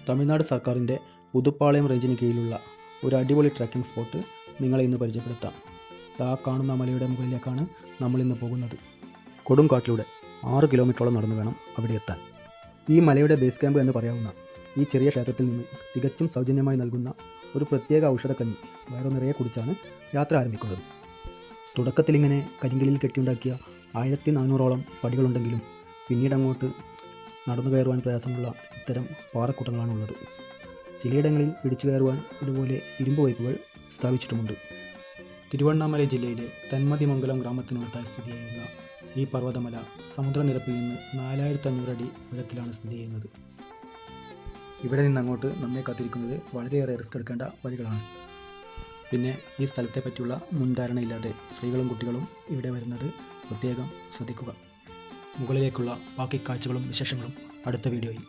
തമിഴ്നാട് സർക്കാരിൻ്റെ പുതുപ്പാളയം റേഞ്ചിന് കീഴിലുള്ള ഒരു അടിപൊളി ട്രക്കിംഗ് സ്പോട്ട് നിങ്ങളെ ഇന്ന് പരിചയപ്പെടുത്താം. ആ കാണുന്ന മലയുടെ മുകളിലേക്കാണ് നമ്മളിന്ന് പോകുന്നത്. കൊടുങ്കാട്ടിലൂടെ 6 കിലോമീറ്ററോളം നടന്നു വേണം അവിടെ എത്താൻ. ഈ മലയുടെ ബേസ് ക്യാമ്പ് എന്ന് പറയാവുന്ന ഈ ചെറിയ ക്ഷേത്രത്തിൽ നിന്ന് തികച്ചും സൗജന്യമായി നൽകുന്ന ഒരു പ്രത്യേക ഔഷധക്കഞ്ഞി വയറു നിറയെ കുടിച്ചാണ് യാത്ര ആരംഭിക്കുന്നത്. തുടക്കത്തിൽ ഇങ്ങനെ കരിങ്കലിൽ കെട്ടിയുണ്ടാക്കിയ 1400ഓളം പടികളുണ്ടെങ്കിലും പിന്നീട് അങ്ങോട്ട് നടന്നു കയറുവാൻ പ്രയാസമുള്ള ഇത്തരം പാറക്കൂട്ടങ്ങളാണുള്ളത്. ചിലയിടങ്ങളിൽ പിടിച്ചു കയറുവാൻ ഇതുപോലെ ഇരുമ്പ് പൈപ്പുകൾ സ്ഥാപിച്ചിട്ടുമുണ്ട്. തിരുവണ്ണാമല ജില്ലയിലെ തന്മതിമംഗലം ഗ്രാമത്തിനടുത്തായി സ്ഥിതി ചെയ്യുന്ന ഈ പർവ്വതമല സമുദ്രനിരപ്പിൽ നിന്ന് 4500 അടി ഉയരത്തിലാണ് സ്ഥിതി ചെയ്യുന്നത്. ഇവിടെ നിന്നങ്ങോട്ട് നമ്മെ കാത്തിരിക്കുന്നത് വളരെയേറെ റിസ്ക് എടുക്കേണ്ട വഴികളാണ്. പിന്നെ ഈ സ്ഥലത്തെ പറ്റിയുള്ള മുൻധാരണയില്ലാതെ സ്ത്രീകളും കുട്ടികളും ഇവിടെ വരുന്നത് പ്രത്യേകം ശ്രദ്ധിക്കുക. മുകളിലേക്കുള്ള ബാക്കി കാഴ്ചകളും വിശേഷങ്ങളും അടുത്ത വീഡിയോയിൽ.